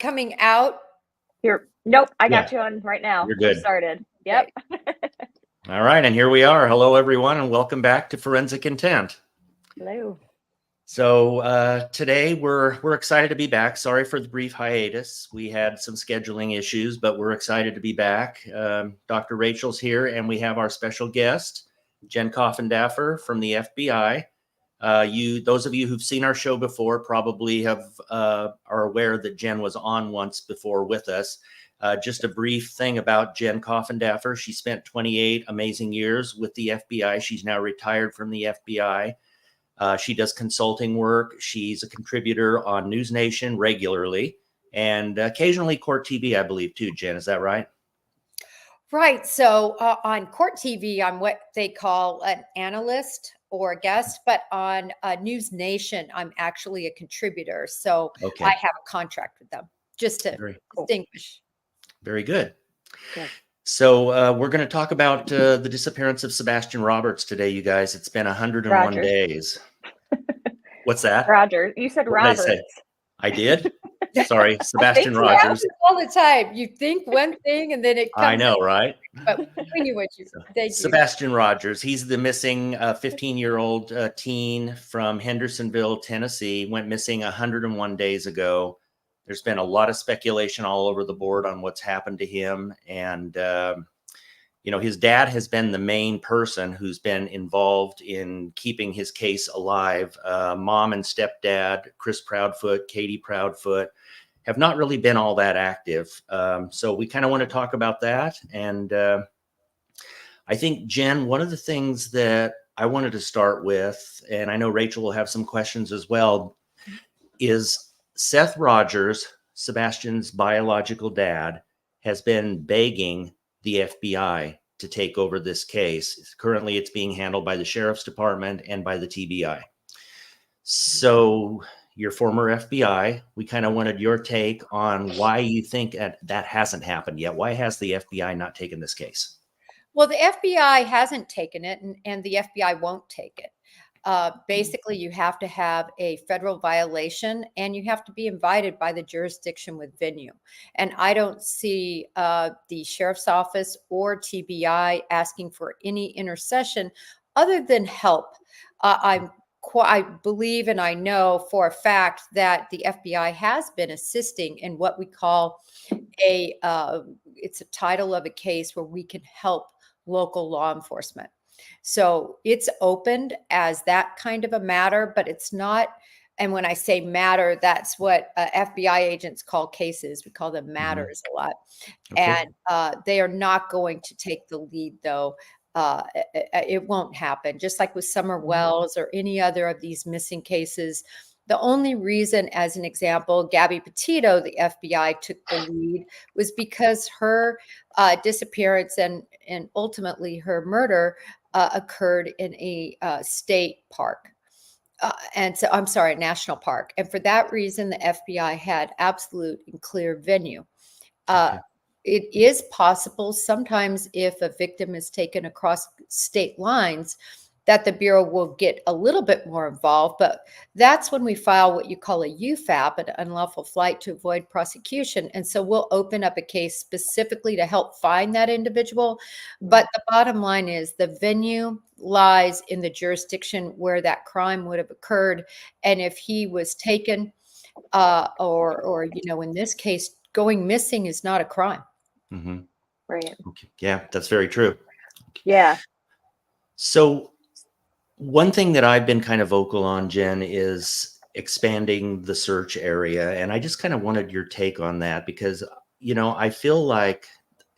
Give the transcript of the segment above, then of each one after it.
coming out? Nope, I got you on right now. You're good. You started. Yep. All right, and here we are. Hello, everyone, and welcome back to Forensic Intent. Hello. So today we're excited to be back. Sorry for the brief hiatus. We had some scheduling issues, but we're excited to be back. Dr. Rachel's here, and we have our special guest, Jen Coffindaffer from the FBI. Those of you who've seen our show before probably are aware that Jen was on once before with us. Just a brief thing about Jen Coffindaffer. She spent 28 amazing years with the FBI. She's now retired from the FBI. She does consulting work. She's a contributor on News Nation regularly and occasionally Court TV, I believe, too. Jen, is that right? Right. So on Court TV, I'm what they call an analyst or a guest, but on News Nation, I'm actually a contributor. So Okay. I have a contract with them just to distinguish. Very good. Okay. So we're going to talk about the disappearance of Sebastian Rogers today, you guys. It's been 101 Rogers. days. What's that? Rogers. You said What did I Roberts. say? I did? Sorry, Sebastian It Rogers. happens all the time. You think one thing and then it comes. I know, right? But we knew what you. Thank you. Sebastian Rogers. He's the missing 15-year-old teen from Hendersonville, Tennessee. Went missing 101 days ago. There's been a lot of speculation all over the board on what's happened to him. And, his dad has been the main person who's been involved in keeping his case alive. Mom and stepdad, Chris Proudfoot, Katie Proudfoot, have not really been all that active. So we kind of want to talk about that. And I think, Jen, one of the things that I wanted to start with, and I know Rachel will have some questions as well, is Seth Rogers, Sebastian's biological dad, has been begging the FBI to take over this case. Currently, it's being handled by the Sheriff's Department and by the TBI. So your former FBI, we kind of wanted your take on why you think that hasn't happened yet. Why has the FBI not taken this case? Well, the FBI hasn't taken it, and the FBI won't take it. Basically, you have to have a federal violation and you have to be invited by the jurisdiction with venue. And I don't see the sheriff's office or TBI asking for any intercession other than help. I believe and I know for a fact that the FBI has been assisting in what we call it's a title of a case where we can help local law enforcement. So it's opened as that kind of a matter, but it's not. And when I say matter, that's what FBI agents call cases. We call them matters a lot. Okay. And they are not going to take the lead, though. It won't happen. Just like with Summer Wells or any other of these missing cases. The only reason, as an example, Gabby Petito, the FBI took the lead was because her disappearance and ultimately her murder occurred in a state park. National park. And for that reason, the FBI had absolute and clear venue. Okay. It is possible sometimes if a victim is taken across state lines that the Bureau will get a little bit more involved, but that's when we file what you call a UFAP, an unlawful flight to avoid prosecution. And so we'll open up a case specifically to help find that individual. But the bottom line is the venue lies in the jurisdiction where that crime would have occurred. And if he was taken, or in this case, going missing is not a crime. Mm-hmm. Right. Okay. Yeah, that's very true. Yeah. So one thing that I've been kind of vocal on, Jen, is expanding the search area. And I just kind of wanted your take on that because, I feel like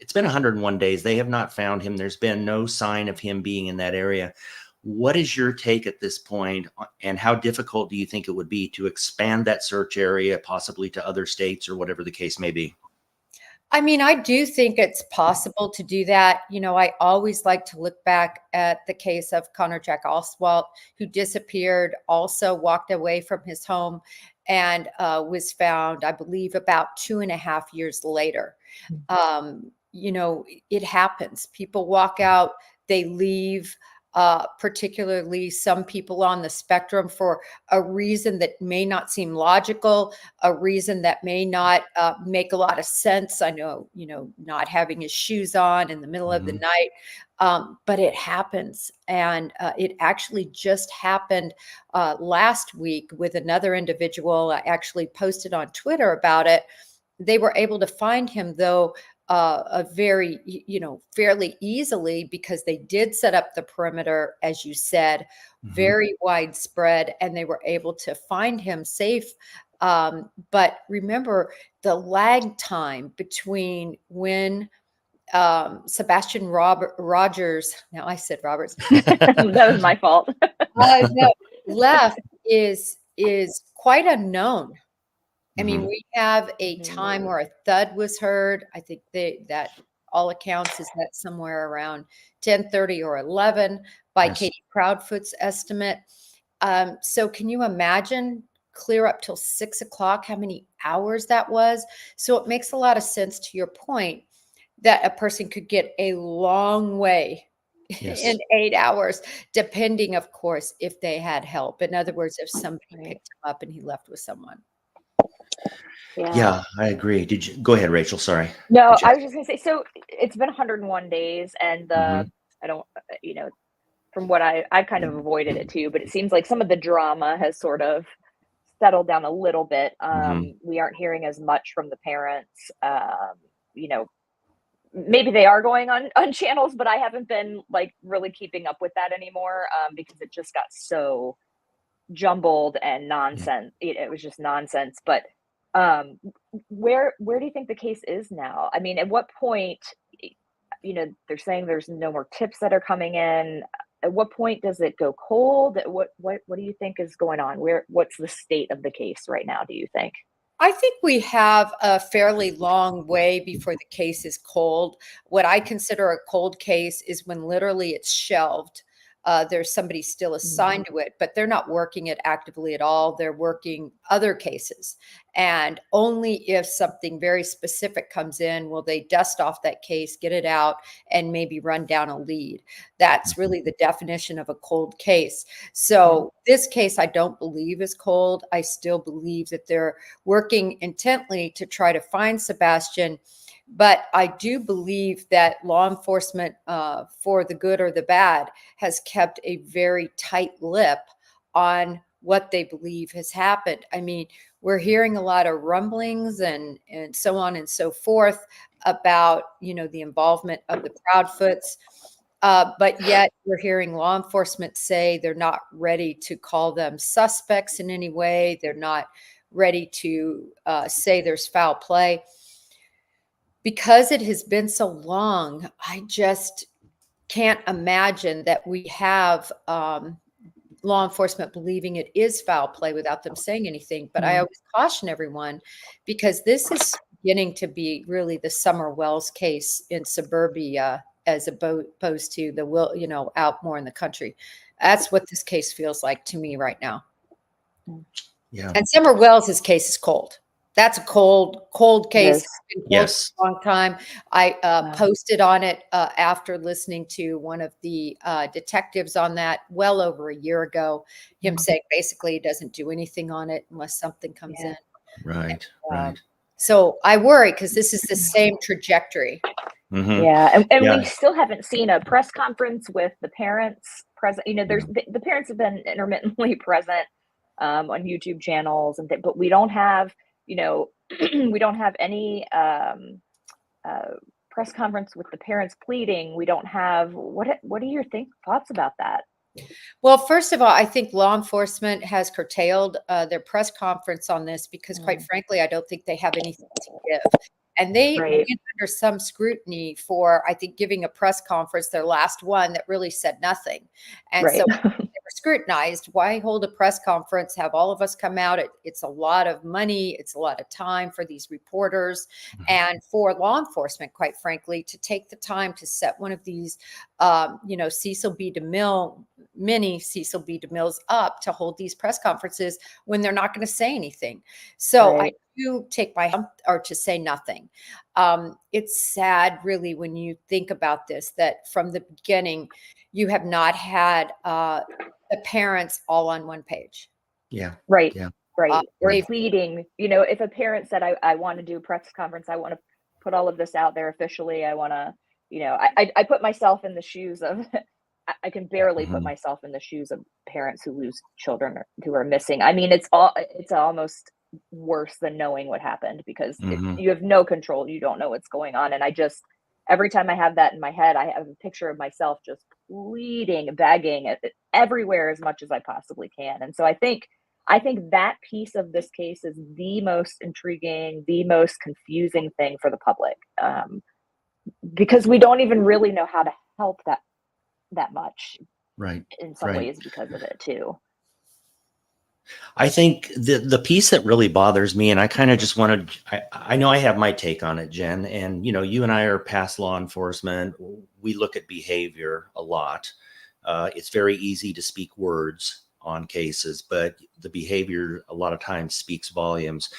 it's been 101 days. They have not found him. There's been no sign of him being in that area. What is your take at this point, and how difficult do you think it would be to expand that search area, possibly to other states or whatever the case may be? I mean, I do think it's possible to do that. I always like to look back at the case of Connor Jack Oswalt, who disappeared, also walked away from his home and was found, I believe, about 2.5 years later. It happens. People walk out, they leave. particularly some people on the spectrum, for a reason that may not seem logical, a reason that may not make a lot of sense. I know, not having his shoes on in the middle of the Mhm. night, but it happens. And it actually just happened last week with another individual. I actually posted on Twitter about it. They were able to find him, though, a very, fairly easily, because they did set up the perimeter, as you said, Mhm. very widespread, and they were able to find him safe. But remember the lag time between when Sebastian Rogers, now I said Roberts, That was my fault. no, left is quite unknown. I mean, Mhm. we have a Mhm. time where a thud was heard. I think that all accounts is that somewhere around 10:30 or 11 by Yes. Katie Proudfoot's estimate. So can you imagine clear up till 6 o'clock, how many hours that was? So it makes a lot of sense to your point that a person could get a long way Yes. in 8 hours, depending, of course, if they had help. In other words, if somebody Right. picked him up and he left with someone. Yeah, I agree. Did you go ahead, Rachel? Sorry. No, Did you? I was just gonna say, so it's been 101 days, and Mhm. I don't, from what I've kind of avoided it too, but it seems like some of the drama has sort of settled down a little bit. Mhm. We aren't hearing as much from the parents. You know, maybe they are going on channels, but I haven't been like really keeping up with that anymore, because it just got so jumbled and Yeah. nonsense. It was just nonsense. But um, where do you think the case is now? I mean, at what point? They're saying there's no more tips that are coming in. At what point does it go cold? What do you think is going on? What's the state of the case right now, do you think? I think we have a fairly long way before the case is cold. What I consider a cold case is when literally it's shelved. There's somebody still assigned to it, but they're not working it actively at all. They're working other cases. And only if something very specific comes in will they dust off that case, get it out, and maybe run down a lead. That's really the definition of a cold case. So this case, I don't believe is cold. I still believe that they're working intently to try to find Sebastian. But I do believe that law enforcement, for the good or the bad, has kept a very tight lip on what they believe has happened. I mean, we're hearing a lot of rumblings and so on and so forth about, the involvement of the Proudfoots. But yet we're hearing law enforcement say they're not ready to call them suspects in any way. They're not ready to say there's foul play. Because it has been so long, I just can't imagine that we have law enforcement believing it is foul play without them saying anything. But I always caution everyone, because this is beginning to be really the Summer Wells case in suburbia, as opposed to the out more in the country. That's what this case feels like to me right now. Yeah. And Summer Wells's case is cold. That's a cold case. Yes. It's been cold Yes. for a long time. I Wow. posted on it after listening to one of the detectives on that well over a year ago, him saying basically he doesn't do anything on it unless something comes Yeah. in. Right. Um, Right. So I worry, because this is the same trajectory. Mhm. Yeah, and we Yeah. still haven't seen a press conference with the parents present. There's the parents have been intermittently present on YouTube channels, but we don't have, we don't have any press conference with the parents pleading. We don't have what are your thoughts about that? Well, first of all, I think law enforcement has curtailed their press conference on this because, quite frankly, I don't think they have anything to give. And they Right. went under some scrutiny for, I think, giving a press conference, their last one, that really said nothing. And Right. so they were scrutinized. Why hold a press conference, have all of us come out? It's a lot of money. It's a lot of time for these reporters and for law enforcement, quite frankly, to take the time to set one of these, Cecil B. DeMille, many Cecil B. DeMilles up to hold these press conferences when they're not going to say anything. So I Right. do take my or to say nothing. It's sad, really, when you think about this, that from the beginning, you have not had the parents all on one page. Yeah. Right. Yeah. Right. Or They've- pleading, you know, if a parent said, I want to do a press conference, I want to put all of this out there officially. I want to, you know, I put myself in the shoes of, I can barely put Mhm. myself in the shoes of parents who lose children who are missing. I mean, it's almost worse than knowing what happened, because Mhm. you have no control. You don't know what's going on. And every time I have that in my head, I have a picture of myself just pleading, begging everywhere as much as I possibly can. And so I think that piece of this case is the most intriguing, the most confusing thing for the public, because we don't even really know how to help that much Right. in some Right. ways because of it too. I think the piece that really bothers me, and I kind of just wanted, I know I have my take on it, Jen, and you and I are past law enforcement. We look at behavior a lot. It's very easy to speak words on cases, but the behavior a lot of times speaks volumes.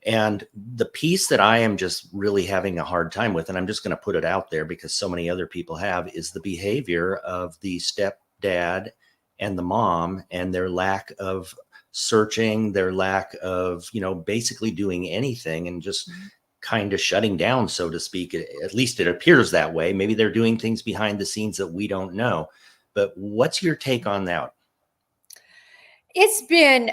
And the piece that I am just really having a hard time with, and I'm just going to put it out there because so many other people have, is the behavior of the stepdad and the mom, and their lack of searching, their lack of, basically doing anything, and just kind of shutting down, so to speak. At least it appears that way. Maybe they're doing things behind the scenes that we don't know. But what's your take on that? It's been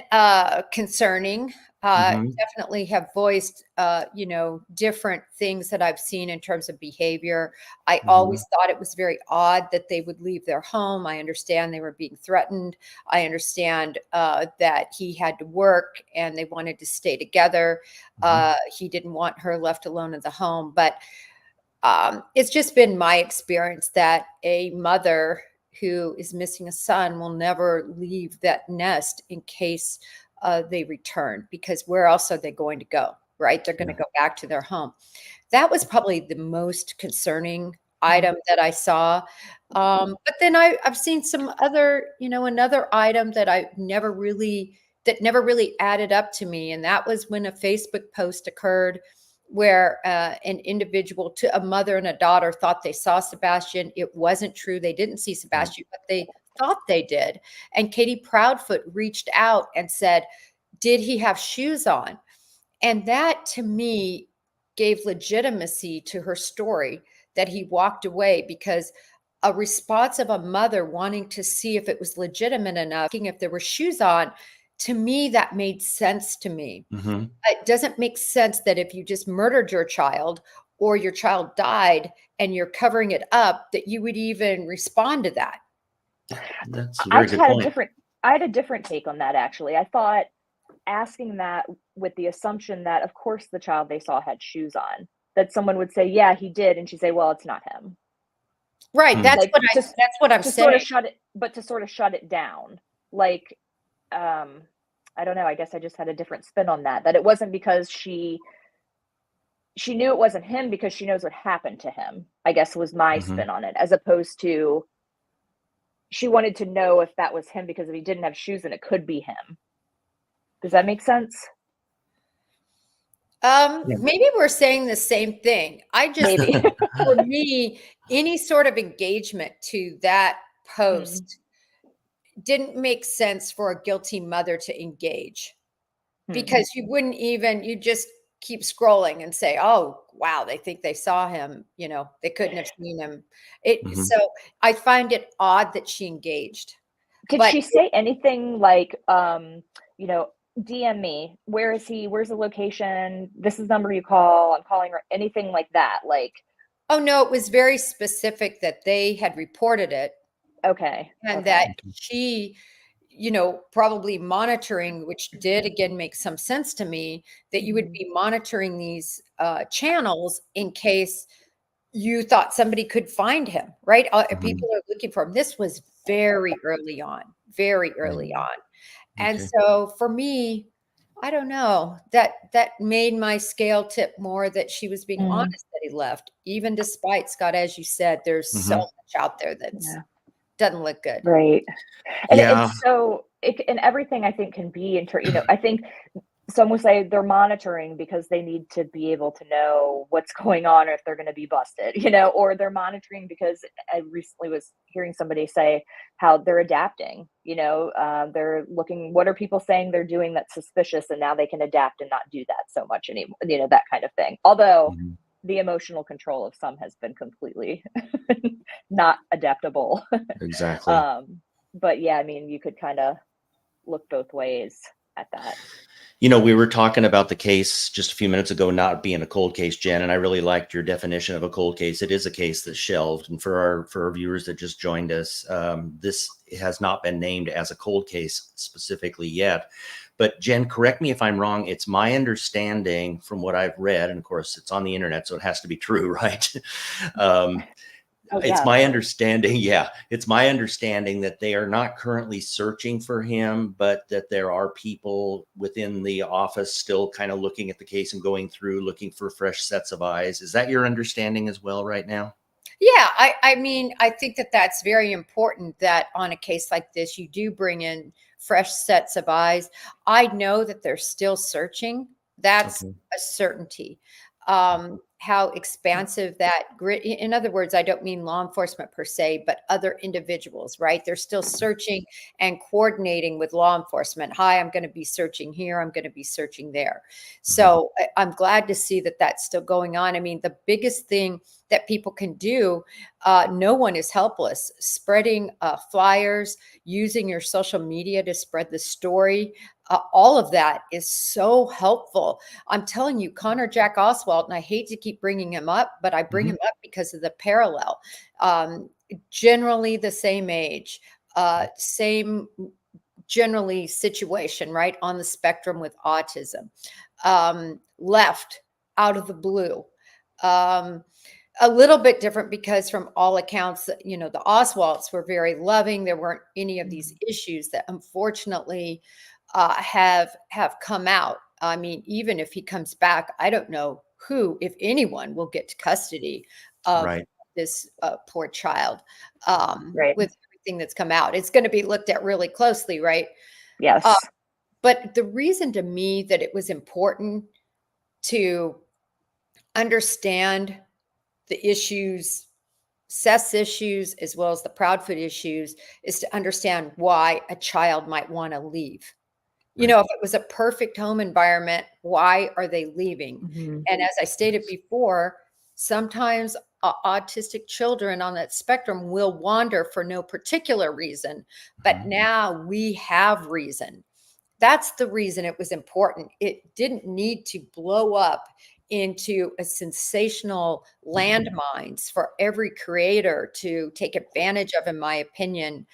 concerning. Mhm. Definitely have voiced, different things that I've seen in terms of behavior. I Mhm. always thought it was very odd that they would leave their home. I understand they were being threatened. I understand that he had to work and they wanted to stay together. Mhm. He didn't want her left alone in the home. But it's just been my experience that a mother who is missing a son will never leave that nest in case they return, because where else are they going to go? Right? They're going to Yeah. go back to their home. That was probably the most concerning item that I saw. But then I've seen some other, another item that never really added up to me. And that was when a Facebook post occurred where an individual, to a mother and a daughter, thought they saw Sebastian. It wasn't true. They didn't see Sebastian, but they thought they did. And Katie Proudfoot reached out and said, did he have shoes on? And that, to me, gave legitimacy to her story, that he walked away, because a response of a mother wanting to see if it was legitimate enough, if there were shoes on, to me, that made sense to me. Mhm. It doesn't make sense that if you just murdered your child or your child died and you're covering it up, that you would even respond to that. That's a I very just good point. had a different take on that, actually. I thought asking that with the assumption that, of course, the child they saw had shoes on, that someone would say, yeah, he did. And she'd say, well, it's not him. Right. Hmm. That's Like, that's what I'm to sort of saying. shut it down. Like, I don't know. I guess I just had a different spin on that it wasn't because she knew it wasn't him, because she knows what happened to him, I guess, was my Mhm. spin on it, as opposed to she wanted to know if that was him because if he didn't have shoes, then it could be him. Does that make sense? Yeah. Maybe we're saying the same thing. I just Maybe. think, for me, any sort of engagement to that Mm, post didn't make sense for a guilty mother to engage, mm, because you just keep scrolling and say, oh, wow, they think they saw him. They couldn't have seen him. Mhm. So I find it odd that she engaged. Did But she say anything like, you know, DM me, where is he? Where's the location? This is the number you call. I'm calling, or anything like that. Like, oh no, it was very specific that they had reported it, okay, and that okay. she, probably monitoring, which did again make some sense to me, that you would Mhm, be monitoring these channels in case you thought somebody could find him, right? Mhm. People are looking for him. This was very early on, very Right. early mm, on. And Okay. so for me, I don't know, that made my scale tip more that she was being mm, honest that he left, even despite, Scott, as you said, there's so Mhm. much out there that's yeah, doesn't look good. right. And Yeah. it's so, and everything I think can be, I think some will say they're monitoring because they need to be able to know what's going on or if they're going to be busted, or they're monitoring because I recently was hearing somebody say how they're adapting, they're looking, what are people saying they're doing that's suspicious, and now they can adapt and not do that so much anymore, that kind of thing. Although the emotional control of some has been completely not adaptable. Exactly. But yeah, I mean, you could kind of look both ways at that. We were talking about the case just a few minutes ago not being a cold case, Jen, and I really liked your definition of a cold case. It is a case that's shelved. And for our viewers that just joined us, this has not been named as a cold case specifically yet. But Jen, correct me if I'm wrong. It's my understanding from what I've read, and of course it's on the internet, so it has to be true, right? It's my understanding. Yeah. It's my understanding that they are not currently searching for him, but that there are people within the office still kind of looking at the case and going through, looking for fresh sets of eyes. Is that your understanding as well right now? Yeah. I mean, I think that that's very important, that on a case like this, you do bring in fresh sets of eyes. I know that they're still searching. That's a certainty. How expansive that grid, in other words, I don't mean law enforcement per se, but other individuals, right? They're still searching and coordinating with law enforcement. Hi, I'm going to be searching here. I'm going to be searching there. So I'm glad to see that that's still going on. I mean, the biggest thing that people can do, no one is helpless. Spreading flyers, using your social media to spread the story, all of that is so helpful. I'm telling you, Connor Jack Oswald, and I hate to keep bringing him up, but I bring him up because of the parallel. Generally the same age, same generally situation, right, on the spectrum with autism, left out of the blue. A little bit different because from all accounts, the Oswalds were very loving. There weren't any of these issues that unfortunately have come out. I mean, even if he comes back, I don't know who, if anyone, will get to custody of this poor child with everything that's come out. It's going to be looked at really closely, right? Yes. But the reason to me that it was important to understand the issues, Seth's issues, as well as the Proudfoot issues, is to understand why a child might want to leave. If it was a perfect home environment, why are they leaving? And as I stated before, sometimes autistic children on that spectrum will wander for no particular reason, but now we have reason. That's the reason it was important. It didn't need to blow up into a sensational landmines for every creator to take advantage of, in my opinion.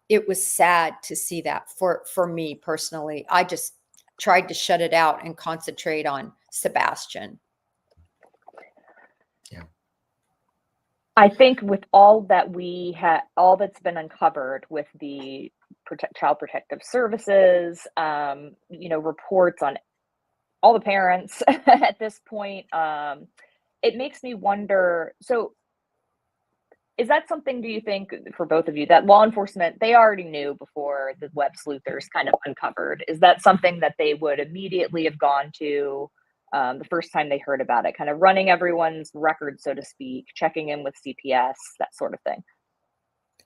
It was sad to see that for me personally. I just tried to shut it out and concentrate on Sebastian. Yeah. I think with all that all that's been uncovered with the Child Protective Services, reports on all the parents at this point, it makes me wonder, so is that something, do you think, for both of you, that law enforcement, they already knew before the web sleuthers kind of uncovered? Is that something that they would immediately have gone to the first time they heard about it, kind of running everyone's record, so to speak, checking in with CPS, that sort of thing?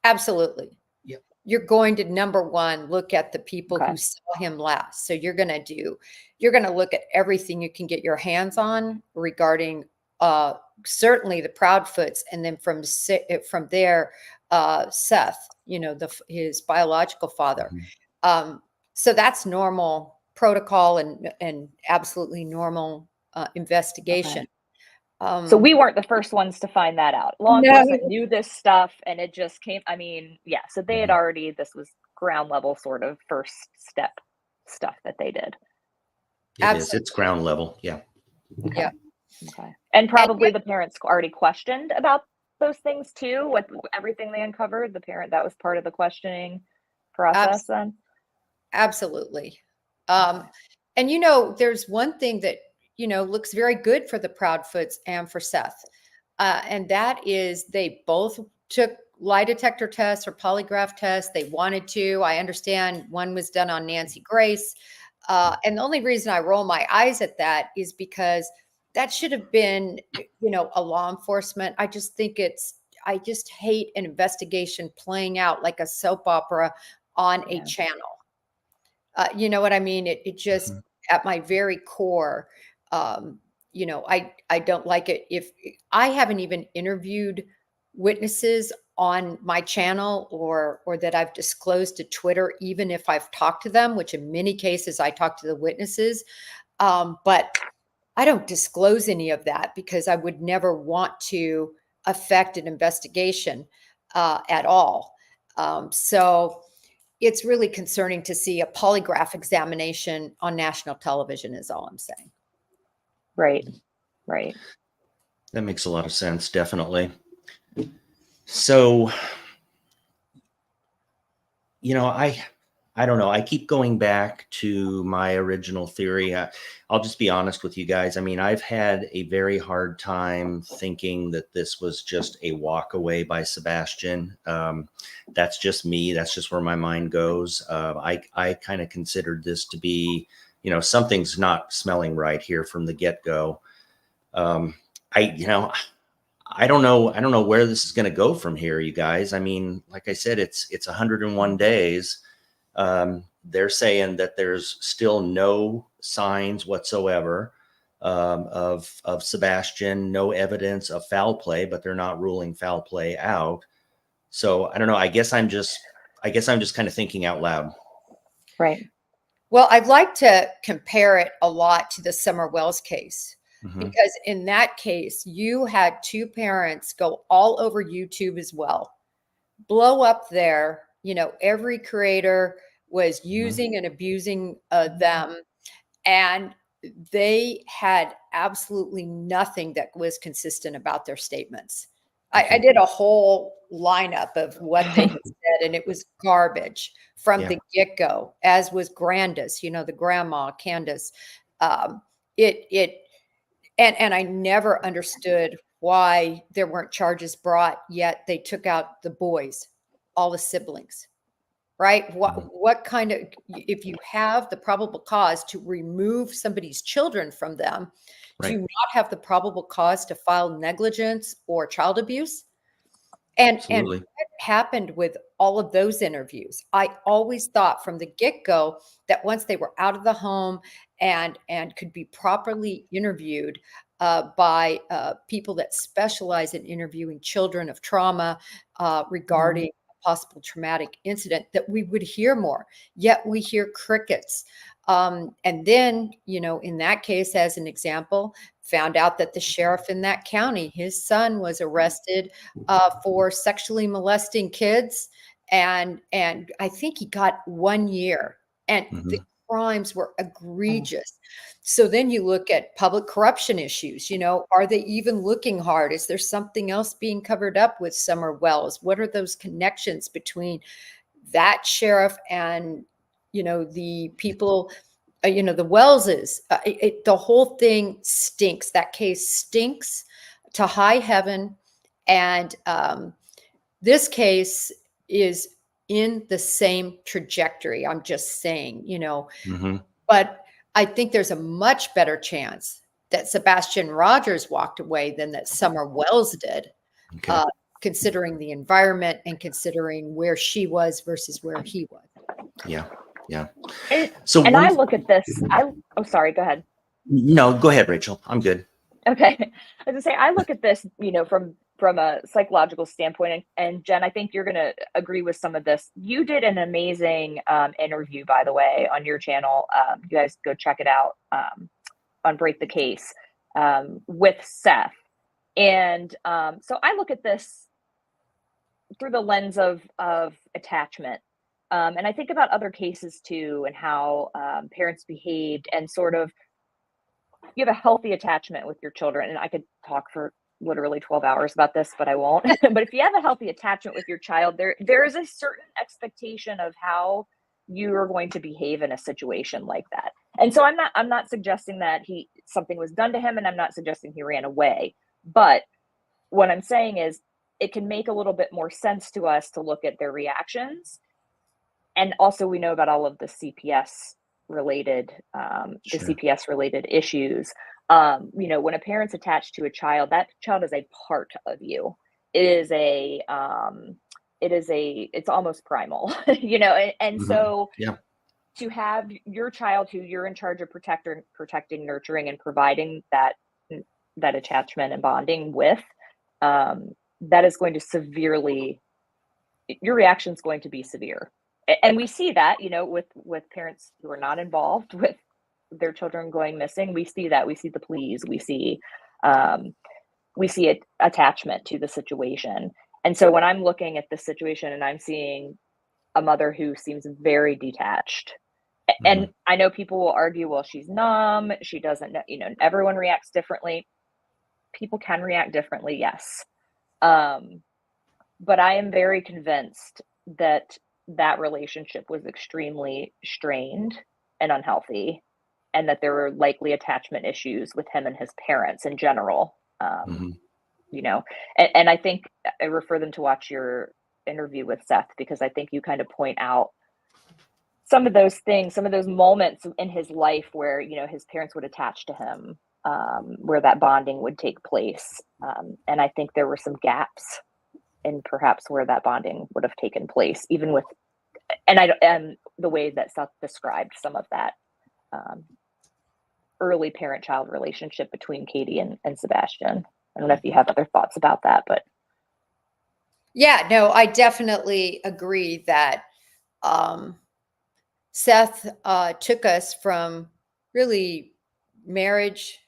Absolutely. Yep. You're going to, number one, look at the people who saw him last. So you're going to look at everything you can get your hands on regarding certainly the Proudfoots, and then from there, Seth, his biological father. So that's normal protocol and absolutely normal investigation. So we weren't the first ones to find that out. Law enforcement knew this stuff, and it just came. I mean, yeah. So they had already. This was ground level, sort of first step stuff that they did. It's ground level. Yeah. Okay. Yeah. Okay. And probably the parents already questioned about those things too, with everything they uncovered. The parent, that was part of the questioning process then? Absolutely. And there's one thing that, looks very good for the Proudfoots and for Seth. And that is they both took lie detector tests or polygraph tests. They wanted to. I understand one was done on Nancy Grace. And the only reason I roll my eyes at that is because that should have been, a law enforcement. I just think I just hate an investigation playing out like a soap opera on a Yeah. channel. You know what I mean? It just, Mhm. at my very core, I don't like it. If I haven't even interviewed witnesses on my channel or that I've disclosed to Twitter, even if I've talked to them, which in many cases I talk to the witnesses, but I don't disclose any of that because I would never want to affect an investigation at all. So it's really concerning to see a polygraph examination on national television is all I'm saying. Right. Right. That makes a lot of sense, definitely. So, I don't know. I keep going back to my original theory. I'll just be honest with you guys. I mean, I've had a very hard time thinking that this was just a walk away by Sebastian. That's just me. That's just where my mind goes. I kind of considered this to be, something's not smelling right here from the get-go. Um, I don't know. I don't know where this is going to go from here, you guys. I mean, like I said, it's 101 days. They're saying that there's still no signs whatsoever of Sebastian, no evidence of foul play, but they're not ruling foul play out. So I don't know. I guess I'm just kind of thinking out loud. Right. Well, I'd like to compare it a lot to the Summer Wells case Mm-hmm. because in that case, you had two parents go all over YouTube as well, blow up every creator was using and abusing them, and they had absolutely nothing that was consistent about their statements. I did a whole lineup of what they had said, and it was garbage from Yeah. the get-go, as was Grandis, the grandma, Candace. Um, it and I never understood why there weren't charges brought, yet they took out the boys, all the siblings, right? What kind of, if you have the probable cause to remove somebody's children from them, do you Right. not have the probable cause to file negligence or child abuse? And Absolutely. what happened with all of those interviews? I always thought from the get-go that once they were out of the home and could be properly interviewed by people that specialize in interviewing children of trauma regarding a possible traumatic incident, that we would hear more. Yet we hear crickets. And then, in that case, as an example, found out that the sheriff in that county, his son was arrested for sexually molesting kids, and I think he got 1 year, and the Mhm. crimes were egregious. So then you look at public corruption issues. Are they even looking hard? Is there something else being covered up with Summer Wells? What are those connections between that sheriff and the people? The Wellses, the whole thing stinks. That case stinks to high heaven. And this case is in the same trajectory. I'm just saying, Mhm. but I think there's a much better chance that Sebastian Rogers walked away than that Summer Wells did, Okay. uh, considering the environment and considering where she was versus where he was. Yeah. Yeah. And, So and one. I look at this, oh, sorry, go ahead. No, go ahead, Rachel. I'm good. Okay. I was gonna say, I look at this, from a psychological standpoint, and Jen, I think you're gonna agree with some of this. You did an amazing interview, by the way, on your channel. You guys go check it out on Break the Case with Seth. And so I look at this through the lens of attachment. And I think about other cases too, and how parents behaved, and sort of, you have a healthy attachment with your children. And I could talk for literally 12 hours about this, but I won't. But if you have a healthy attachment with your child, there is a certain expectation of how you are going to behave in a situation like that. And so I'm not suggesting that something was done to him, and I'm not suggesting he ran away. But what I'm saying is, it can make a little bit more sense to us to look at their reactions. And also, we know about all of the CPS related, the Sure. CPS related issues. You know, when a parent's attached to a child, that child is a part of you. It is it's almost primal, you know, and Mhm. so Yeah. to have your child who you're in charge of protecting, nurturing, and providing that attachment and bonding with, that is going to severely, your reaction is going to be severe. And we see that, you know, with parents who are not involved with their children going missing. We see that. We see the pleas. Um, we see attachment to the situation. And so when I'm looking at this situation and I'm seeing a mother who seems very detached, and Mhm. I know people will argue, well, she's numb, she doesn't know, you know, everyone reacts differently. People can react differently, yes. Um, but I am very convinced that that relationship was extremely strained and unhealthy, and that there were likely attachment issues with him and his parents in general. Mhm. You know, and I think I refer them to watch your interview with Seth, because I think you kind of point out some of those things, some of those moments in his life where, you know, his parents would attach to him, where that bonding would take place. And I think there were some gaps in perhaps where that bonding would have taken place, even with, and the way that Seth described some of that um, early parent-child relationship between Katie and Sebastian. I don't know if you have other thoughts about that, but Yeah, no, I definitely agree that um, Seth took us from really marriage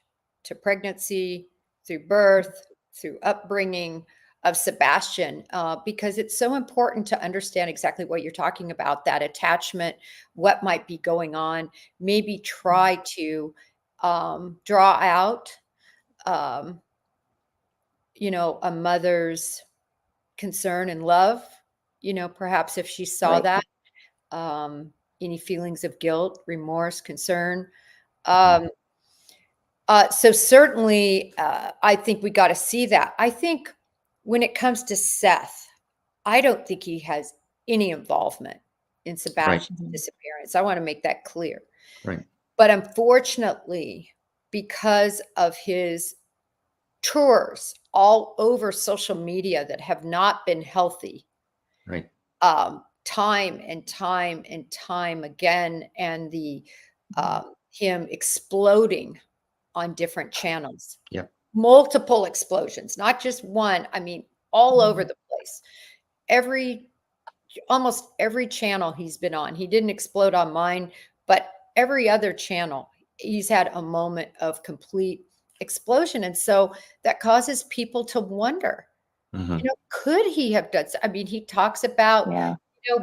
to pregnancy, through birth, through upbringing of Sebastian, because it's so important to understand exactly what you're talking about, that attachment, what might be going on, maybe try to draw out, um, a mother's concern and love, perhaps if she saw right. that, um, any feelings of guilt, remorse, concern. Mhm. Um, so certainly, I think we got to see that. I think when it comes to Seth, I don't think he has any involvement in Right. Sebastian's Mhm. disappearance. I want to make that clear. Right. But unfortunately, because of his tours all over social media that have not been healthy, Right. time and time and time again, and the Mhm. him exploding on different channels, Yep. multiple explosions, not just one. I mean, all over Mhm. the place. Every Almost every channel he's been on. He didn't explode on mine, but every other channel, he's had a moment of complete explosion. And so that causes people to wonder, Mhm. could he have done I mean, he talks about, Yeah.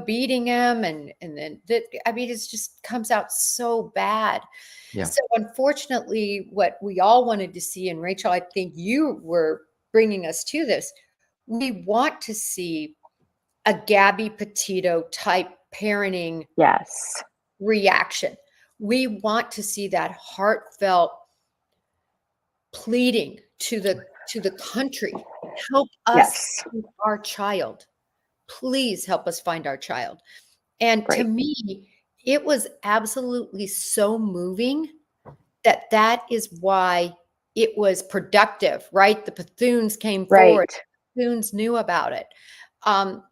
beating him and then that, I mean, it's just comes out so bad. Yeah. So unfortunately, what we all wanted to see, and Rachel, I think you were bringing us to this, we want to see a Gabby Petito type parenting Yes. reaction. We want to see that heartfelt pleading to the country, help us Yes. find our child. Please help us find our child. And to Right. me, it was absolutely so moving that that is why it was productive, right? The Bethunes came forward. Right. Bethunes knew about it.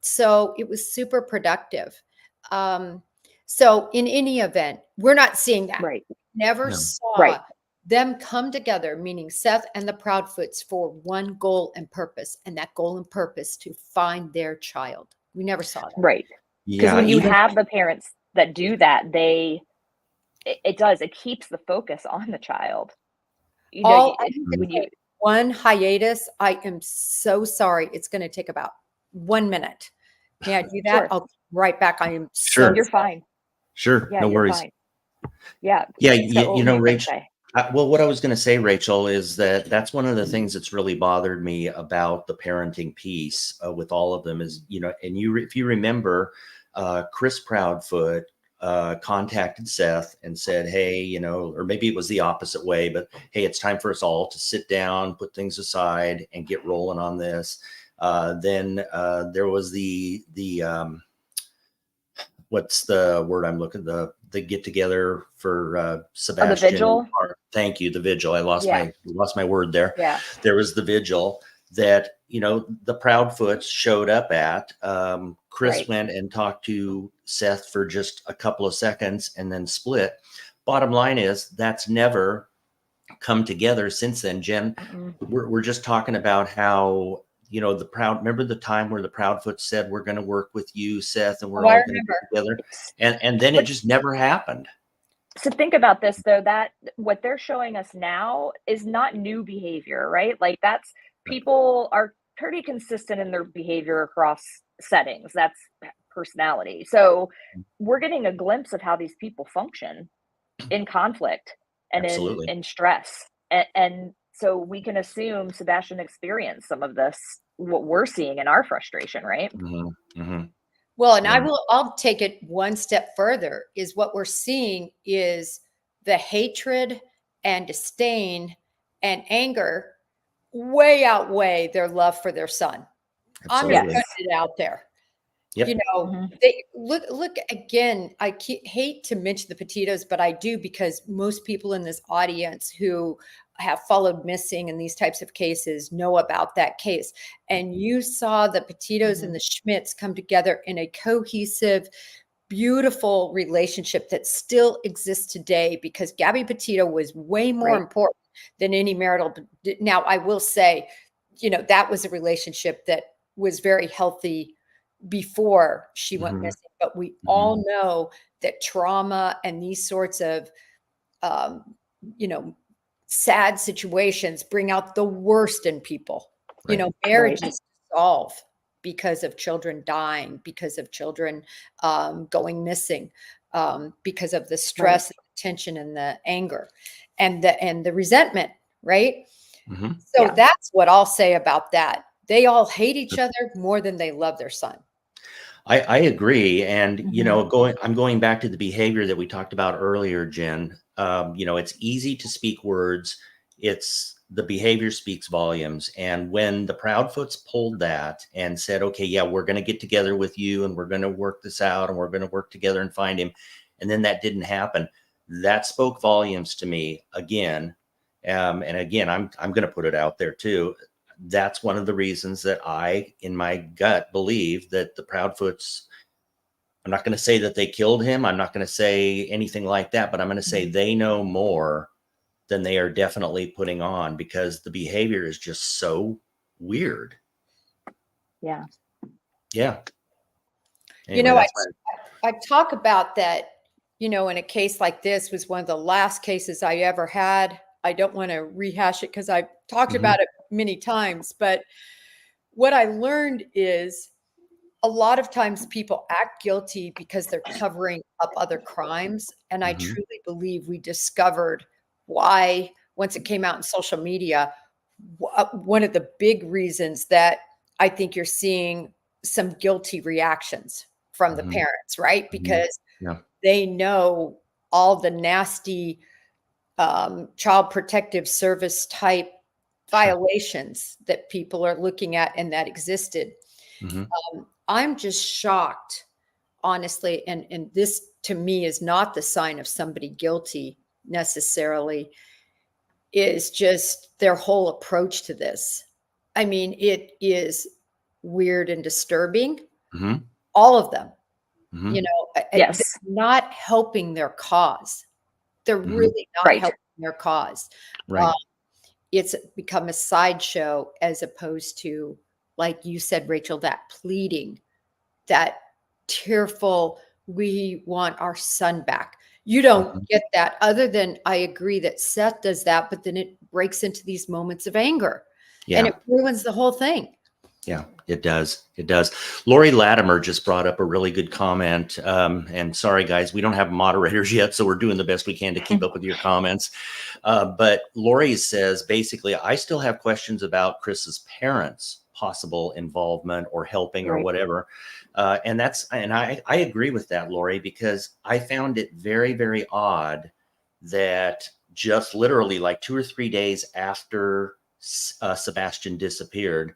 So it was super productive. Um, so in any event, we're not seeing that. Right. Never No. saw Right. them come together, meaning Seth and the Proudfoots, for one goal and purpose, and that goal and purpose to find their child. We never saw that. Right. Because Yeah. when you Even. have the parents that do that, it keeps the focus on the child. You know, All I need to when you, take one hiatus. I am so sorry. It's gonna take about 1 minute. May I do that? sure, I'll be right back. I am so Sure. you're sorry. fine. Sure. Yeah, No you're worries. fine. Yeah. Yeah. So what You were know, you going to Rachel. say? Well, what I was going to say, Rachel, is that that's one of the things that's really bothered me about the parenting piece with all of them is, and if you remember, Chris Proudfoot contacted Seth and said, hey, or maybe it was the opposite way, but hey, it's time for us all to sit down, put things aside and get rolling on this. Then there was the what's the word I'm looking, the get together for Oh, the Sebastian. vigil. Thank you, the vigil. I lost Yeah. my word there. Yeah. There was the vigil that, the Proudfoots showed up at. Chris Right. went and talked to Seth for just a couple of seconds and then split. Bottom line is that's never come together since then. Jen, Mm-mm. we're just talking about how, remember the time where the Proudfoot said, we're going to work with you, Seth, and we're Oh, I all going to remember. get together. And then it just never happened. So think about this though, that what they're showing us now is not new behavior, right? Like that's, people are pretty consistent in their behavior across settings. That's personality. So we're getting a glimpse of how these people function in conflict and Absolutely. in stress. And so we can assume Sebastian experienced some of this, what we're seeing in our frustration, right? Mm-hmm. Mm-hmm. Well, and Yeah. I'll take it one step further, is what we're seeing is the hatred and disdain and anger way outweigh their love for their son. I'm just Absolutely. putting it out there. Yep. They look again. I hate to mention the Petitos, but I do, because most people in this audience who have followed missing and these types of cases know about that case. And you saw the Petitos and the Schmidts come together in a cohesive, beautiful relationship that still exists today, because Gabby Petito was way more important than any marital. Now, I will say, that was a relationship that was very healthy before she went Mhm. missing. But we Mhm. all know that trauma and these sorts of, you know, sad situations bring out the worst in people. Right. Marriages dissolve because of children dying, because of children going missing, because of the stress, and the tension, and the anger, and the resentment. Right. Mhm. So Yeah. that's what I'll say about that. They all hate each other more than they love their son. I agree. And, Mhm. I'm going back to the behavior that we talked about earlier, Jen. It's easy to speak words. It's the behavior speaks volumes. And when the Proudfoots pulled that and said, okay, yeah, we're going to get together with you and we're going to work this out and we're going to work together and find him. And then that didn't happen. That spoke volumes to me again. And again, I'm going to put it out there too. That's one of the reasons that I, in my gut, believe that the Proudfoots, I'm not going to say that they killed him. I'm not going to say anything like that, but I'm going to say they know more than they are definitely putting on, because the behavior is just so weird. Yeah. Yeah. Anyway, that's I talk about that, in a case like this was one of the last cases I ever had. I don't want to rehash it because I've talked about it many times, but what I learned is a lot of times people act guilty because they're covering up other crimes. And I truly believe we discovered why, once it came out in social media, one of the big reasons that I think you're seeing some guilty reactions from the parents, right? Because yeah. they know all the nasty child protective service type violations that people are looking at and that existed. I'm just shocked, honestly, and this to me is not the sign of somebody guilty necessarily, is just their whole approach to this. I mean, it is weird and disturbing. All of them, they're Yes. not helping their cause. They're really not Right. helping their cause. Right. It's become a sideshow as opposed to, like you said, Rachel, that pleading, that tearful, we want our son back. You don't get that, other than I agree that Seth does that, but then it breaks into these moments of anger and it ruins the whole thing. Yeah, it does. It does. Lori Latimer just brought up a really good comment. And sorry, guys, we don't have moderators yet, so we're doing the best we can to keep up with your comments. But Lori says, basically, I still have questions about Chris's parents' possible involvement or helping or whatever. And I agree with that, Lori, because I found it very, very odd that just literally like 2 or 3 days after Sebastian disappeared,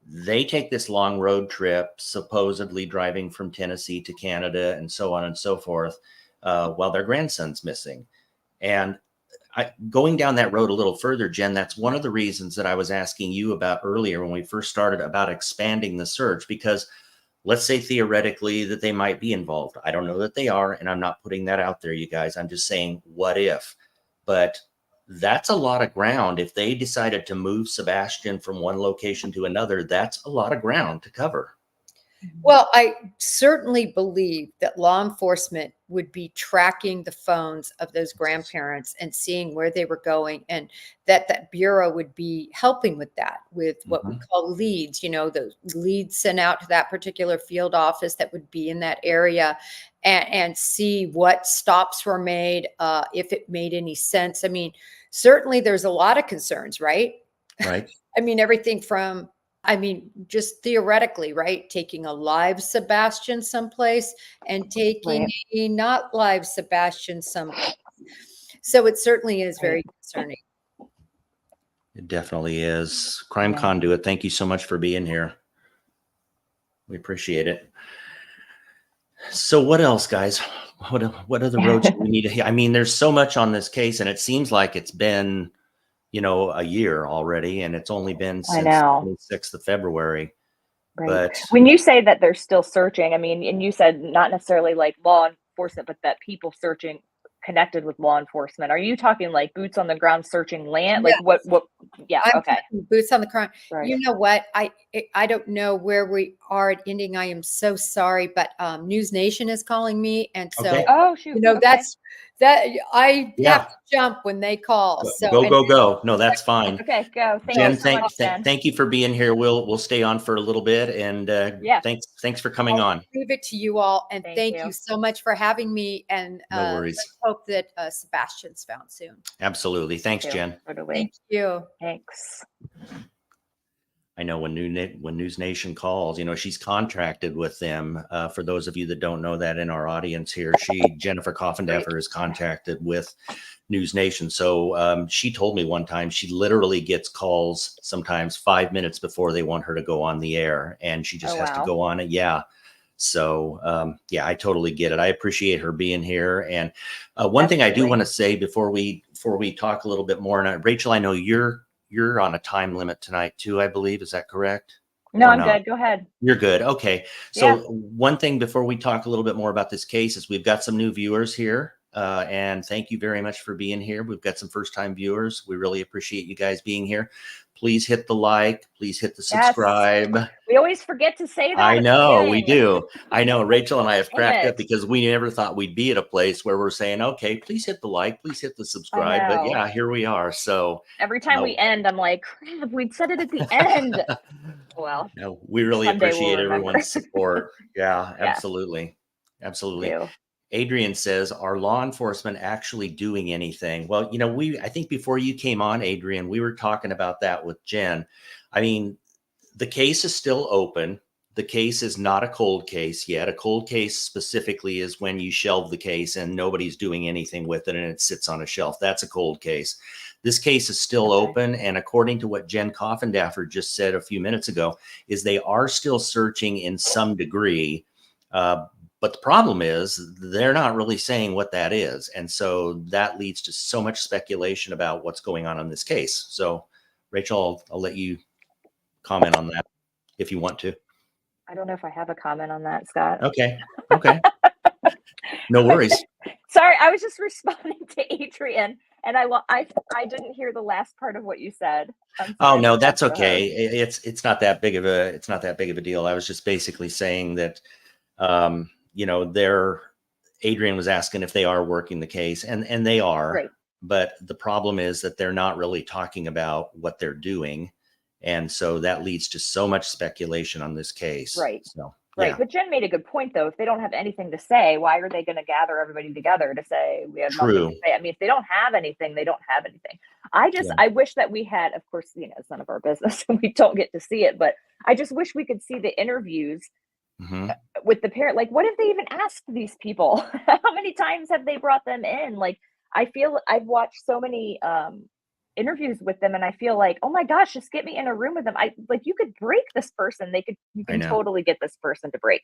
They take this long road trip, supposedly driving from Tennessee to Canada and so on and so forth, while their grandson's missing. And going down that road a little further, Jen, that's one of the reasons that I was asking you about earlier when we first started about expanding the search, because let's say theoretically that they might be involved. I don't know that they are, and I'm not putting that out there, you guys. I'm just saying, what if? But that's a lot of ground. If they decided to move Sebastian from one location to another, that's a lot of ground to cover. Well, I certainly believe that law enforcement would be tracking the phones of those grandparents and seeing where they were going, and that bureau would be helping with that, with what we call leads, the leads sent out to that particular field office that would be in that area, and see what stops were made, if it made any sense. I mean, certainly there's a lot of concerns, right? Right. I mean, everything from, just theoretically, right? Taking a live Sebastian someplace and taking a not live Sebastian someplace. So it certainly is very concerning. It definitely is. Crime Conduit, thank you so much for being here. We appreciate it. So what else, guys? What other roads do we need to hit? I mean, there's so much on this case, and it seems like it's been, a year already, and it's only been since the 26th of February. Right. But when you say that they're still searching, I mean, and you said not necessarily like law enforcement, but that people searching connected with law enforcement. Are you talking like boots on the ground searching land? Like what? Yeah. I'm okay. Boots on the ground. Right. You know what? I don't know where we are at ending. I am so sorry, but News Nation is calling me, and so Okay. Oh shoot. that's that I have to jump when they call. So go. No, that's fine. Okay, go. Thank Jen, you so much, Jen. thank you for being here. We'll stay on for a little bit, and thanks for coming on. Leave it to you all, and thank you you so much for having me. And No worries. let's hope that Sebastian's found soon. Absolutely. Thanks, Jen. Thank you. Thanks. I know when News Nation calls, she's contracted with them. For those of you that don't know that in our audience here, Jennifer Coffindaffer is contracted with News Nation. So she told me one time she literally gets calls sometimes 5 minutes before they want her to go on the air, and she just has to go on it. Yeah. So I totally get it. I appreciate her being here. And one thing I do want to say before we talk a little bit more, and Rachel, I know you're on a time limit tonight too, I believe. Is that correct? No, I'm good. Go ahead. You're good. Okay. So one thing before we talk a little bit more about this case is we've got some new viewers here. And thank you very much for being here. We've got some first-time viewers. We really appreciate you guys being here. Please hit the like. Please hit the subscribe. We always forget to say that. I know we do. I know Rachel and I have cracked up because we never thought we'd be at a place where we're saying, okay, please hit the like, please hit the subscribe. But yeah, here we are. So every time we end, I'm like, crap, we'd said it at the end. Well, no, we really appreciate everyone's support. Yeah, absolutely. Absolutely. Adrian says, are law enforcement actually doing anything? Well, I think before you came on, Adrian, we were talking about that with Jen. I mean, the case is still open. The case is not a cold case yet. A cold case specifically is when you shelve the case and nobody's doing anything with it and it sits on a shelf. That's a cold case. This case is still open. And according to what Jen Coffindaffer just said a few minutes ago, is they are still searching in some degree. But the problem is they're not really saying what that is. And so that leads to so much speculation about what's going on in this case. So Rachel, I'll let you comment on that if you want to. I don't know if I have a comment on that, Scott. Okay. No worries. Sorry, I was just responding to Adrian, and I didn't hear the last part of what you said. Oh no, that's okay. It's not that big of a deal. I was just basically saying that Adrian was asking if they are working the case, and they are. Right. But the problem is that they're not really talking about what they're doing. And so that leads to so much speculation on this case. Right. So, right. Yeah. But Jen made a good point, though. If they don't have anything to say, why are they going to gather everybody together to say we have nothing to say? I mean, if they don't have anything, they don't have anything. I wish that we had, of course, it's none of our business and we don't get to see it, but I just wish we could see the interviews with the parent. Like, what if they even asked these people? How many times have they brought them in? Like, I feel I've watched so many interviews with them and I feel like, oh my gosh, just get me in a room with them. I like, you could break this person. You I can know. totally get this person to break.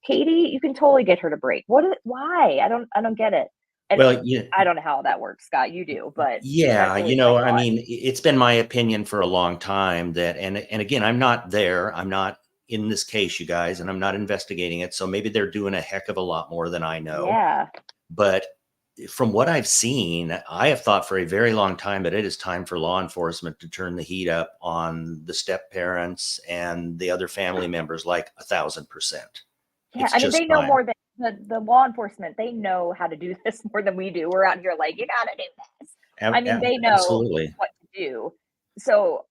Katie, you can totally get her to break. Why? I don't get it. And Well, yeah, I don't know how that works, Scott. You do, but yeah, that's always my I thought. mean, it's been my opinion for a long time that, and again, I'm not there. I'm not in this case, you guys, and I'm not investigating it. So maybe they're doing a heck of a lot more than I know. Yeah. But from what I've seen, I have thought for a very long time that it is time for law enforcement to turn the heat up on the step parents and the other family members, like 1,000%. Yeah, It's I mean, just they know time. more than the law enforcement. They know how to do this more than we do. We're out here like, you gotta do this. I mean, they know Absolutely. what to do. So,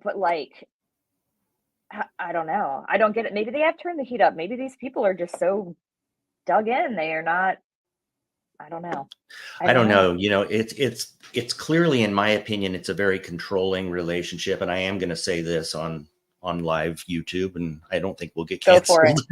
but like, I don't know. I don't get it. Maybe they have turned the heat up. Maybe these people are just so dug in. They are not. I don't know. I don't know. It's clearly, in my opinion, it's a very controlling relationship. And I am going to say this on live YouTube, and I don't think we'll get Go for canceled.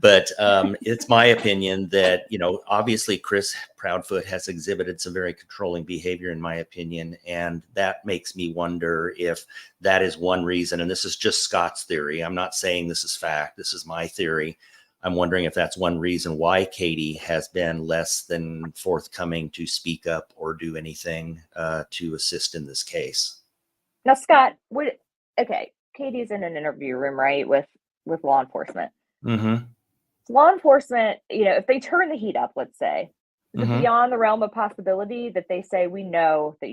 But it's my opinion that, obviously Chris Proudfoot has exhibited some very controlling behavior, in my opinion. And that makes me wonder if that is one reason. And this is just Scott's theory. I'm not saying this is fact. This is my theory. I'm wondering if that's one reason why Katie has been less than forthcoming to speak up or do anything to assist in this case. Now, Scott, okay, Katie's in an interview room, right, with law enforcement. Mm-hmm. Law enforcement, if they turn the heat up, let's say, is it Mm-hmm. beyond the realm of possibility that they say, we know that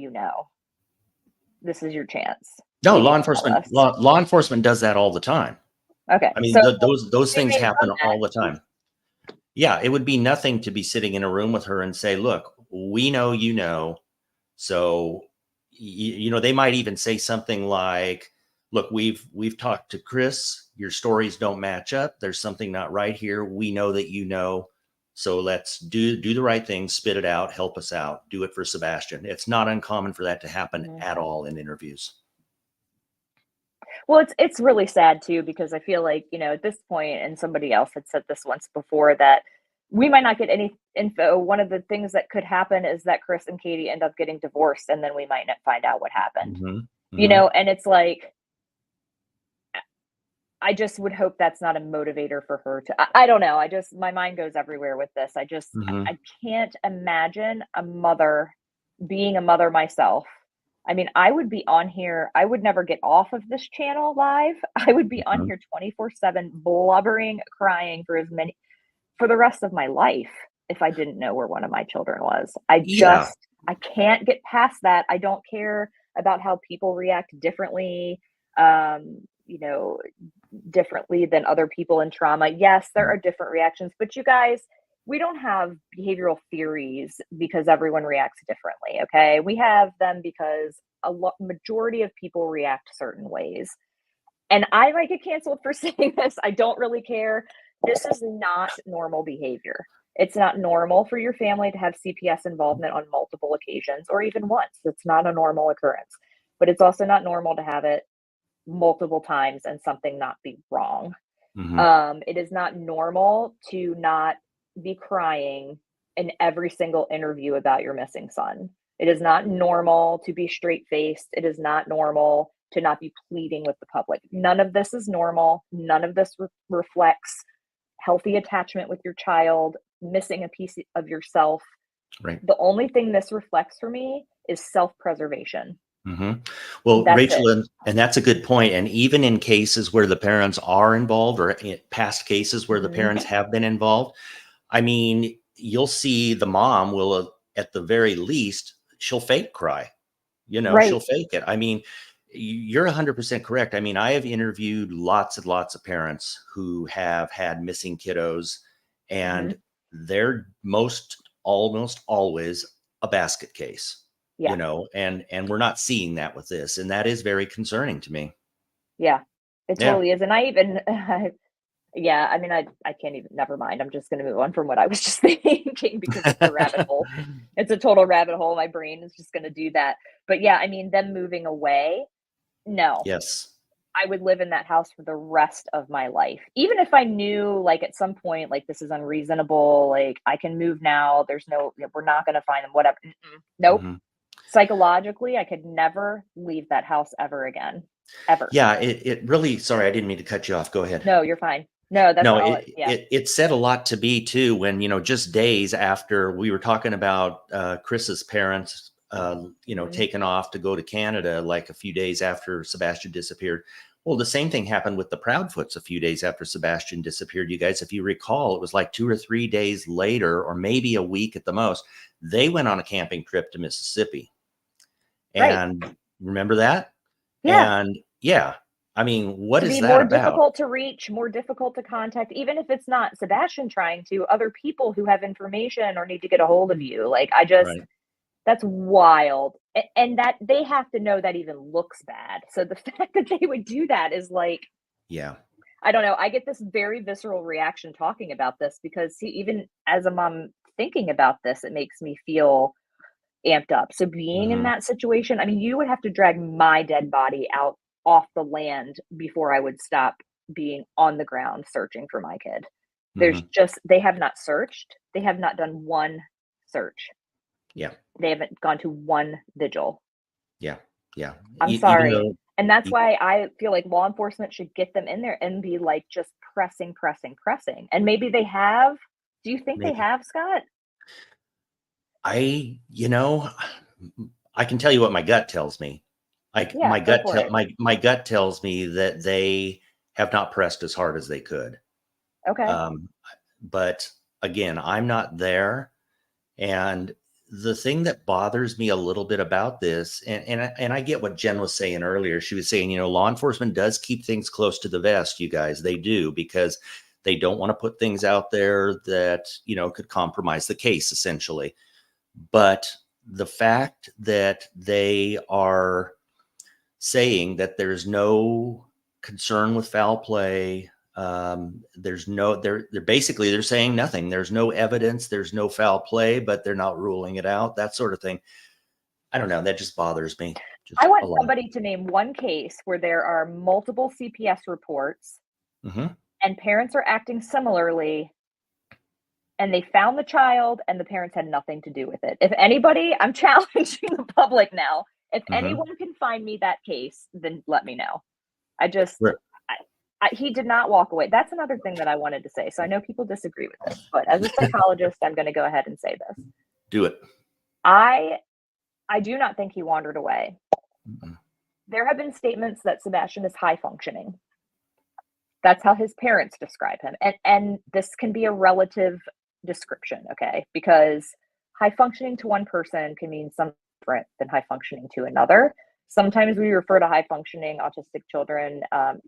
this is your chance? No, You law need to tell enforcement us. law enforcement does that all the time. Okay, I mean, so those they things may happen run that. all the time. Yeah, it would be nothing to be sitting in a room with her and say, look, we know, so, they might even say something like, look, we've talked to Chris, your stories don't match up. There's something not right here. We know that so let's do the right thing, spit it out, help us out, do it for Sebastian. It's not uncommon for that to happen at all in interviews. Well, it's really sad too, because I feel like, at this point, and somebody else had said this once before, that we might not get any info. One of the things that could happen is that Chris and Katie end up getting divorced, and then we might not find out what happened. Mm-hmm. Mm-hmm. And it's like, I just would hope that's not a motivator for her to, I don't know. My mind goes everywhere with this. Mm-hmm. I can't imagine being a mother myself. I mean, I would be on here. I would never get off of this channel live. I would be on here 24/7, blubbering, crying for the rest of my life if I didn't know where one of my children was. I can't get past that. I don't care about how people react differently, differently than other people in trauma. Yes, there are different reactions, but you guys, we don't have behavioral theories because everyone reacts differently. Okay. We have them because majority of people react certain ways. And I might get canceled for saying this. I don't really care. This is not normal behavior. It's not normal for your family to have CPS involvement on multiple occasions or even once. It's not a normal occurrence, but it's also not normal to have it multiple times and something not be wrong. Mm-hmm. It is not normal to not be crying in every single interview about your missing son. It is not normal to be straight-faced. It is not normal to not be pleading with the public. None of this is normal. None of this reflects healthy attachment with your child, missing a piece of yourself. Right. The only thing this reflects for me is self-preservation. Mm-hmm. Well, That's Rachel, and that's a good point. And even in cases where the parents are involved, or in past cases where the parents have been involved, I mean, you'll see the mom will, at the very least, she'll fake cry. She'll fake it. I mean, you're 100% correct. I mean, I have interviewed lots and lots of parents who have had missing kiddos, and they're almost always a basket case. And we're not seeing that with this. And that is very concerning to me. Yeah, it totally is. And I even, I mean, I can't even, never mind. I'm just going to move on from what I was just thinking because it's a rabbit hole. It's a total rabbit hole. My brain is just going to do that. But yeah, I mean, them moving away. No. Yes. I would live in that house for the rest of my life. Even if I knew like at some point, like this is unreasonable, like I can move now. We're not going to find them, whatever. Nope. Psychologically, I could never leave that house ever again. Ever. Yeah, it really, sorry, I didn't mean to cut you off. Go ahead. No, you're fine. No, that's No, all. it, it said a lot to me too when, just days after we were talking about Chris's parents, taking off to go to Canada, like a few days after Sebastian disappeared. Well, the same thing happened with the Proudfoots a few days after Sebastian disappeared. You guys, if you recall, it was like 2 or 3 days later, or maybe a week at the most, they went on a camping trip to Mississippi. Right. And remember that? Yeah. And yeah, I mean, what To is be that more about? difficult to reach, more difficult to contact, even if it's not Sebastian trying to, other people who have information or need to get a hold of you. Like, Right. that's wild. And that they have to know that even looks bad. So the fact that they would do that is like, Yeah. I don't know. I get this very visceral reaction talking about this because even as a mom thinking about this, it makes me feel amped up. So being in Mhm. that situation, I mean, you would have to drag my dead body out off the land before I would stop being on the ground searching for my kid. There's Mhm. just, they have not searched. They have not done one search. Yeah. They haven't gone to one vigil. Yeah. Yeah. I'm Even sorry. though, And that's e why I feel like law enforcement should get them in there and be like just pressing, pressing, pressing. And maybe they have. Do you think they maybe have, Scott? I, I can tell you what my gut tells me. Like Yeah, go for it. my gut tells me that they have not pressed as hard as they could. Okay. But again, I'm not there. And the thing that bothers me a little bit about this, and I get what Jen was saying earlier. She was saying, law enforcement does keep things close to the vest, you guys. They do, because they don't want to put things out there that, could compromise the case, essentially. But the fact that they are saying that there's no concern with foul play, there's no, they're basically, they're saying nothing. There's no evidence, there's no foul play, but they're not ruling it out, that sort of thing. I don't know. That just bothers me I just a want lot. somebody to name one case where there are multiple CPS reports Hmm. and parents are acting similarly and they found the child and the parents had nothing to do with it. If anybody, I'm challenging the public now. If Hmm. anyone can find me that case, then let me know. I just, Right. he did not walk away. That's another thing that I wanted to say. So I know people disagree with this, but as a psychologist, I'm going to go ahead and say this. Do it. I do not think he wandered away. Mm-mm. There have been statements that Sebastian is high functioning. That's how his parents describe him. And this can be a relative description, okay? Because high functioning to one person can mean something different than high functioning to another. Sometimes we refer to high functioning autistic children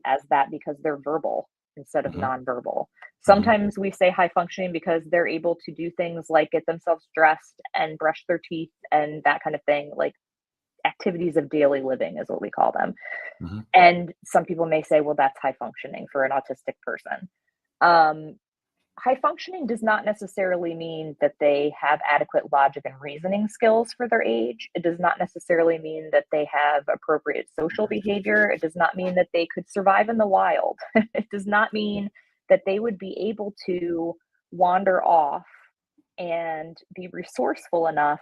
as that because they're verbal instead of Hmm. nonverbal. Hmm. Sometimes we say high functioning because they're able to do things like get themselves dressed and brush their teeth and that kind of thing, like activities of daily living is what we call them. Hmm. And some people may say, well, that's high functioning for an autistic person. High functioning does not necessarily mean that they have adequate logic and reasoning skills for their age. It does not necessarily mean that they have appropriate social behavior. It does not mean that they could survive in the wild. It does not mean that they would be able to wander off and be resourceful enough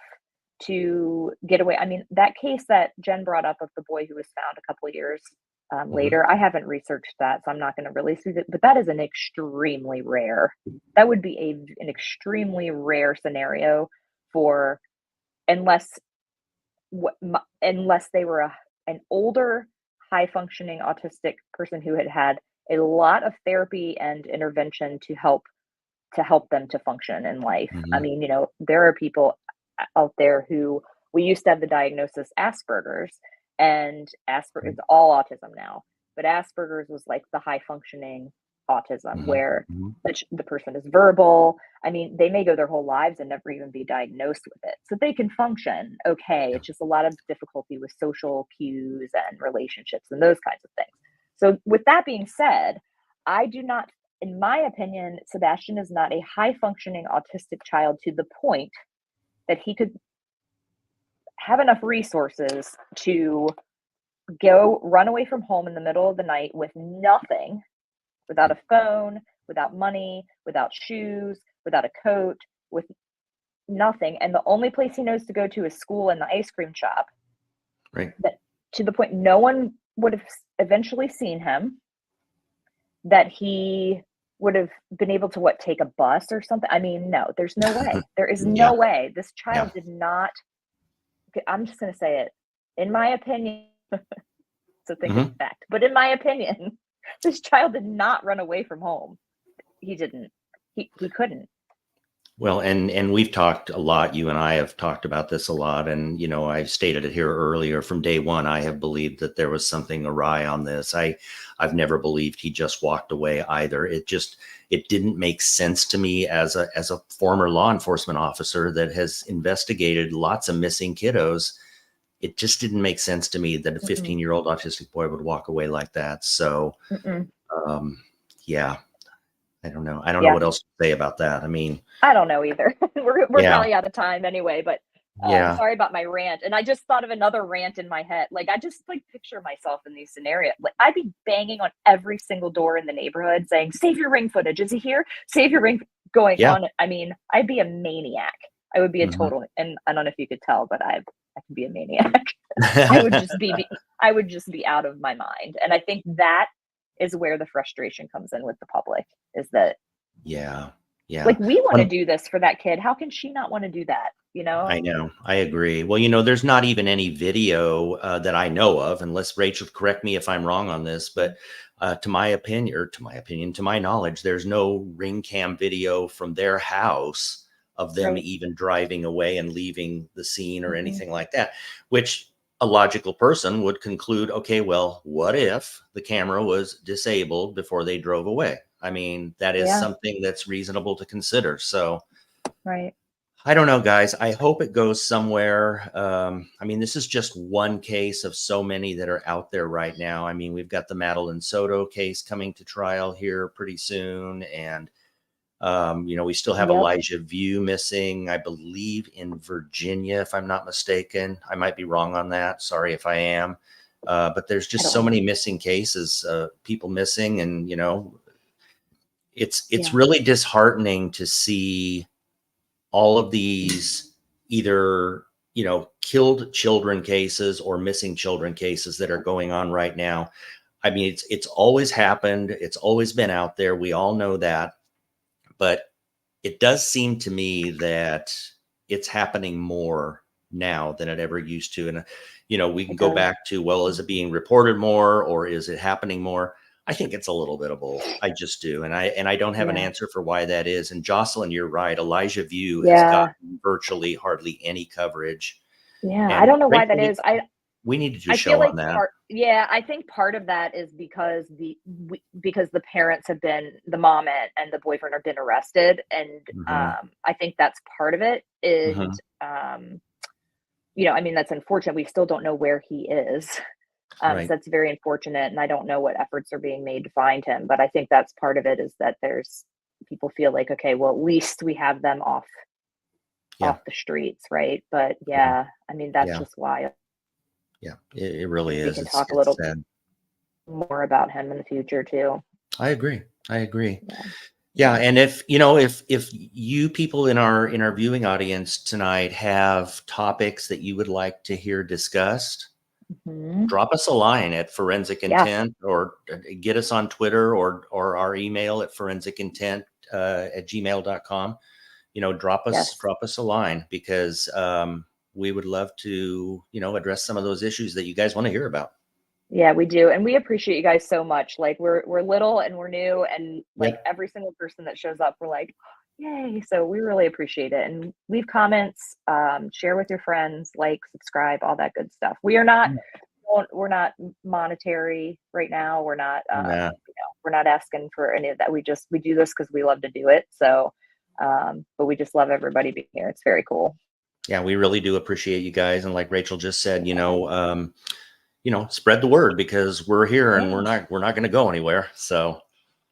to get away. I mean, that case that Jen brought up of the boy who was found a couple of years Hmm. later, I haven't researched that, so I'm not going to release it, but that is an extremely rare, that would be an extremely rare scenario for, unless unless they were an older, high functioning autistic person who had had a lot of therapy and intervention to help them to function in life. I Hmm. mean, there are people out there who, we used to have the diagnosis Asperger's, and Asperger's, it's all autism now, but Asperger's was like the high functioning autism Hmm. where Hmm. the person is verbal. I mean, they may go their whole lives and never even be diagnosed with it. So they can function okay. Yeah. It's just a lot of difficulty with social cues and relationships and those kinds of things. So with that being said, I do not, in my opinion, Sebastian is not a high functioning autistic child to the point that he could have enough resources to go run away from home in the middle of the night with nothing, without a phone, without money, without shoes, without a coat, with nothing. And the only place he knows to go to is school and the ice cream shop. Right. That, to the point no one would have eventually seen him, that he would have been able to take a bus or something. I mean, no, there's no way. There is no way. This child did not, I'm just going to say it, in my opinion, so think it's fact, but in my opinion, this child did not run away from home. He didn't. He couldn't. Well, and we've talked a lot. You and I have talked about this a lot. And, you know, I've stated it here earlier. From day one, I have believed that there was something awry on this. I've never believed he just walked away either. It didn't make sense to me as a former law enforcement officer that has investigated lots of missing kiddos. It just didn't make sense to me that a 15-year-old autistic boy would walk away like that. So, yeah. I don't know. I don't know what else to say about that. I mean, I don't know either. We're probably out of time anyway, but sorry about my rant. And I just thought of another rant in my head. Like, I just picture myself in these scenarios. Like, I'd be banging on every single door in the neighborhood saying, "Save your ring footage. Is he here? Save your ring." Going on. I mean, I'd be a maniac. I would be a total, and I don't know if you could tell, but I could be a maniac. I would just be out of my mind. And I think that is where the frustration comes in with the public, is that like, we want to do this for that kid. How can she not want to do that? You know? I know. I agree. Well, you know, there's not even any video that I know of, unless Rachel correct me if I'm wrong on this, but to my knowledge, there's no ring cam video from their house of them even driving away and leaving the scene or anything like that, which a logical person would conclude, okay, well, what if the camera was disabled before they drove away? I mean, that is something that's reasonable to consider. So, I don't know, guys. I hope it goes somewhere. I mean, this is just one case of so many that are out there right now. I mean, we've got the Madeline Soto case coming to trial here pretty soon. And, you know, we still have Elijah View missing, I believe, in Virginia, if I'm not mistaken. I might be wrong on that. Sorry if I am. But there's just so many missing cases, people missing. And, you know, it's really disheartening to see all of these either, you know, killed children cases or missing children cases that are going on right now. I mean, it's always happened. It's always been out there. We all know that. But it does seem to me that it's happening more now than it ever used to. And, you know, we can go back to, well, is it being reported more or is it happening more? I think it's a little bit of both. I just do. And I don't have an answer for why that is. And Jocelyn, you're right. Elijah View has gotten virtually hardly any coverage. Yeah. And I don't know why that is. We need to do a show on that. I think part of that is because the parents have been, the mom and the boyfriend have been arrested. And I think that's part of it. And, you know, I mean, that's unfortunate. We still don't know where he is. So that's very unfortunate. And I don't know what efforts are being made to find him. But I think that's part of it, is that people feel like, okay, well, at least we have them off the streets. Right. But I mean, that's just why. Yeah, it really is. We can talk a little bit more about him in the future too. I agree. Yeah. And if you people in our viewing audience tonight have topics that you would like to hear discussed, drop us a line at Forensic Intent, or get us on Twitter or our email at forensicintent@gmail.com. You know, drop us a line, because we would love to, you know, address some of those issues that you guys want to hear about. Yeah, we do. And we appreciate you guys so much. Like, we're little and we're new, and like every single person that shows up, we're like, yay. So we really appreciate it. And leave comments, share with your friends, like, subscribe, all that good stuff. We're not monetary right now. We're not, you know, we're not asking for any of that. We do this because we love to do it. So, but we just love everybody being here. It's very cool. Yeah, we really do appreciate you guys. And like Rachel just said, you know, spread the word, because we're here and we're not going to go anywhere. So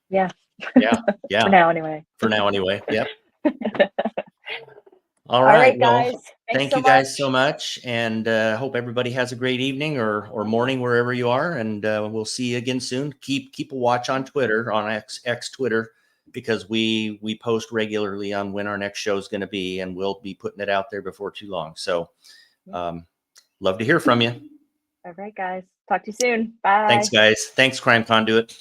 yeah. For now anyway. Yep. All right, guys. Well, thank you guys so much. And hope everybody has a great evening or morning, wherever you are. And we'll see you again soon. Keep a watch on Twitter, on X Twitter. because we post regularly on when our next show is going to be, and we'll be putting it out there before too long. So love to hear from you. All right, guys. Talk to you soon. Bye. Thanks, guys. Thanks, Crime Conduit.